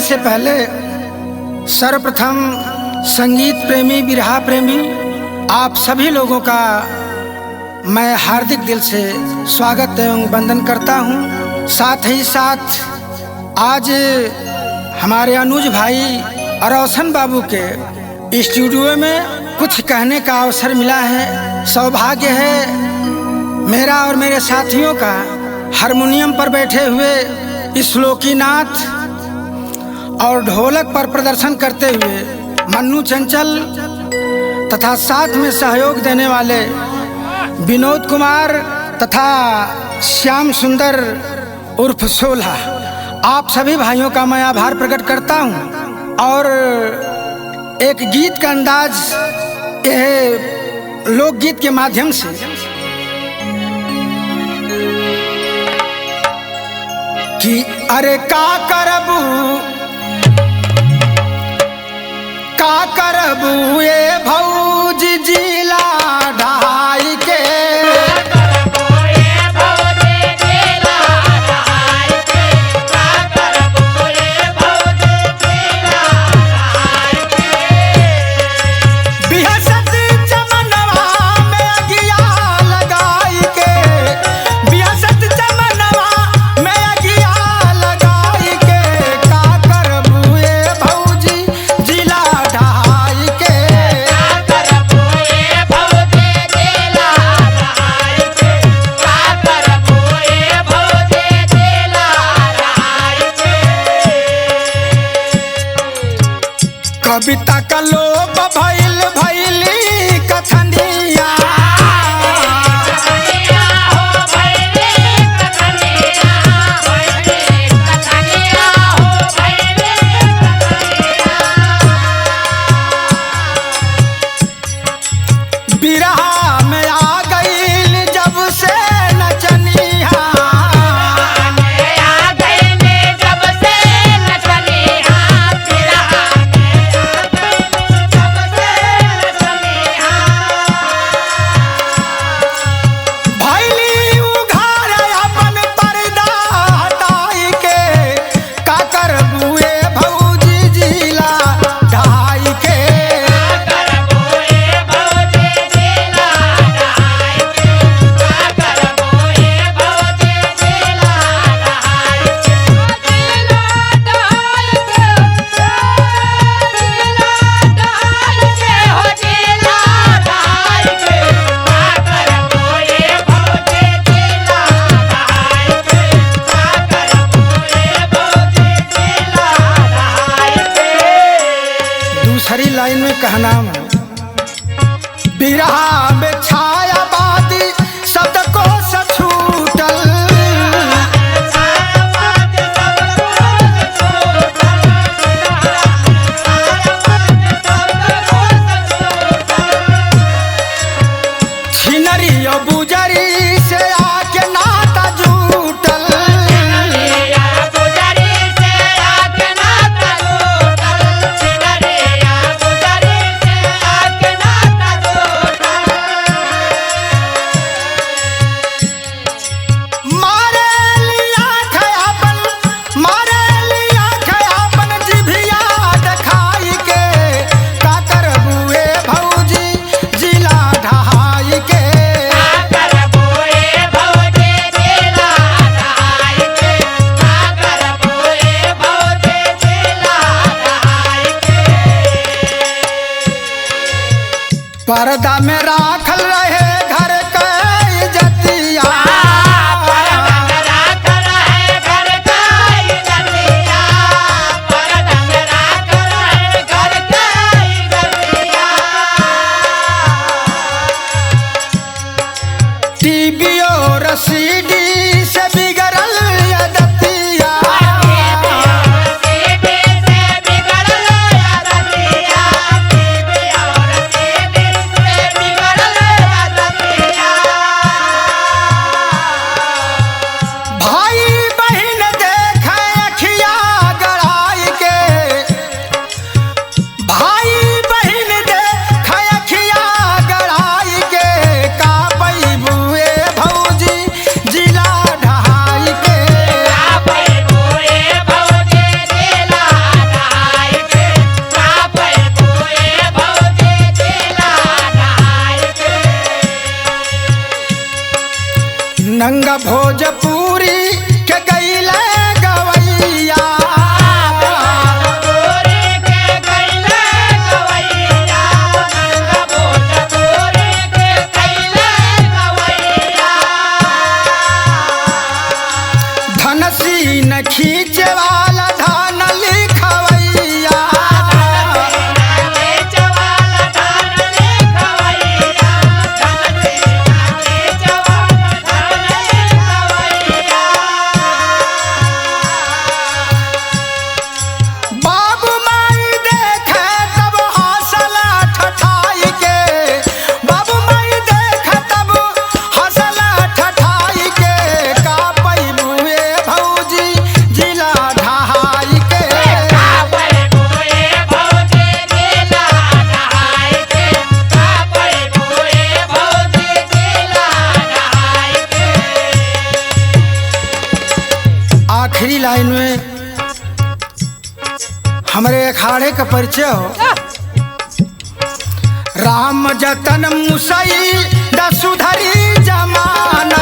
करने से पहले सर्वप्रथम संगीत प्रेमी, बिरहा प्रेमी आप सभी लोगों का मैं हार्दिक दिल से स्वागत एवं वंदन करता हूं। साथ ही साथ आज हमारे अनुज भाई और रोशन बाबू के स्टूडियो में कुछ कहने का अवसर मिला है। सौभाग्य है मेरा और मेरे साथियों का हारमोनियम पर बैठे हुए श्लोकीनाथ और ढोलक पर प्रदर्शन करते हुए मन्नू चंचल तथा साथ में सहयोग देने वाले विनोद कुमार तथा श्याम सुंदर उर्फ सोल्हा, आप सभी भाइयों का मैं आभार प्रकट करता हूं। और एक गीत का अंदाज यह लोकगीत के माध्यम से कि अरे का करबू ये भौजी जिला ढाई के, कविता का लोभ भइल भइली कथनिया, बिरहा में आ गईल जब से नचनिया, लाइन में कहना बिरहा में छाया बाती शब्द को छूटल, छिनरी और बुजरी से आके नाता जूटल, पर्दा में राखल रहे घर के इज्जतिया, टीवी और सीडी से बिगड़ल अदतिया, जी नंगा भोजपुरी के गईले गवैया धनसी न खींचे वाला धान लिखवैया बाबू माई देखे तब हौसला ठठाई के बाबू माई देखे तब हौसला ठठाई के का पैबुए भौजी जिला ढहाई के आखिरी लाइन में हमारे अखाड़े का परिचय हो। राम जतन मुसई दसुधरी जमाना